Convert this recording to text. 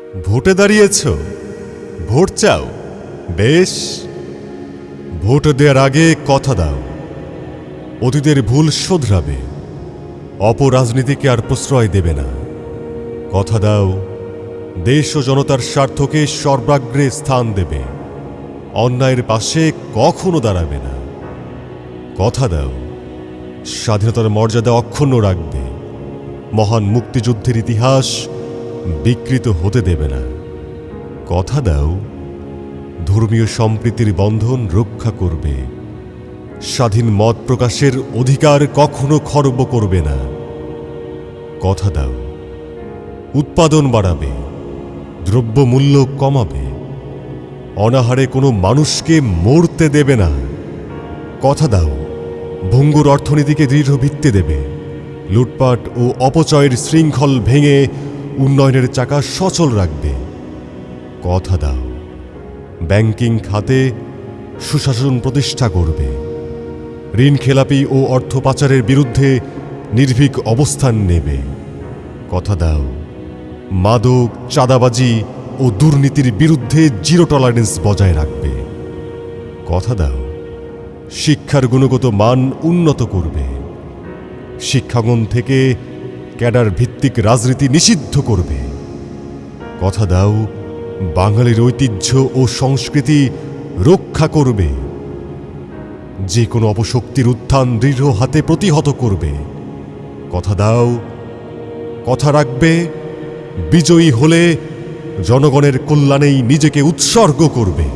ভোটে দাঁড়িয়েছ, ভোট চাও, বেশ। ভোট দেওয়ার আগে কথা দাও, অতীতের ভুল শোধরাবে, অপরাজনীতিকে আর প্রশ্রয় দেবে না। কথা দাও, দেশ ও জনতার স্বার্থকে সর্বাগ্রে স্থান দেবে, অন্যায়ের পাশে কখনো দাঁড়াবে না। কথা দাও, স্বাধীনতার মর্যাদা অক্ষুণ্ণ রাখবে, মহান মুক্তিযুদ্ধের ইতিহাস বিকৃত হতে দেবে না। কথা দাও, ধর্মীয় সম্প্রীতির বন্ধন রক্ষা করবে, স্বাধীন মত প্রকাশের অধিকার কখনো খর্ব করবে না। কথা দাও, উৎপাদন বাড়াবে, দ্রব্যমূল্য কমাবে, অনাহারে কোনো মানুষকে মরতে দেবে না। কথা দাও, ভঙ্গুর অর্থনীতিকে দৃঢ় ভিত্তি দেবে, লুটপাট ও অপচয়ের শৃঙ্খল ভেঙে উন্নয়নের চাকা সচল রাখবে। কথা দাও, ব্যাংকিং খাতে সুশাসন প্রতিষ্ঠা করবে, ঋণখেলাপি ও অর্থ পাচারের বিরুদ্ধে নির্ভীক অবস্থান নেবে। কথা দাও, মাদক, চাঁদাবাজি ও দুর্নীতির বিরুদ্ধে জিরো টলারেন্স বজায় রাখবে। কথা দাও, শিক্ষার গুণগত মান উন্নত করবে, শিক্ষাঙ্গন থেকে ক্যাডার ভিত্তিক রাজনীতি নিষিদ্ধ করবে। কথা দাও, বাঙালির ঐতিহ্য ও সংস্কৃতি রক্ষা করবে, যে কোনো অপশক্তির উত্থান দৃঢ় হাতে প্রতিহত করবে। কথা দাও, কথা রাখবে, বিজয়ী হলে জনগণের কল্যাণেই নিজেকে উৎসর্গ করবে।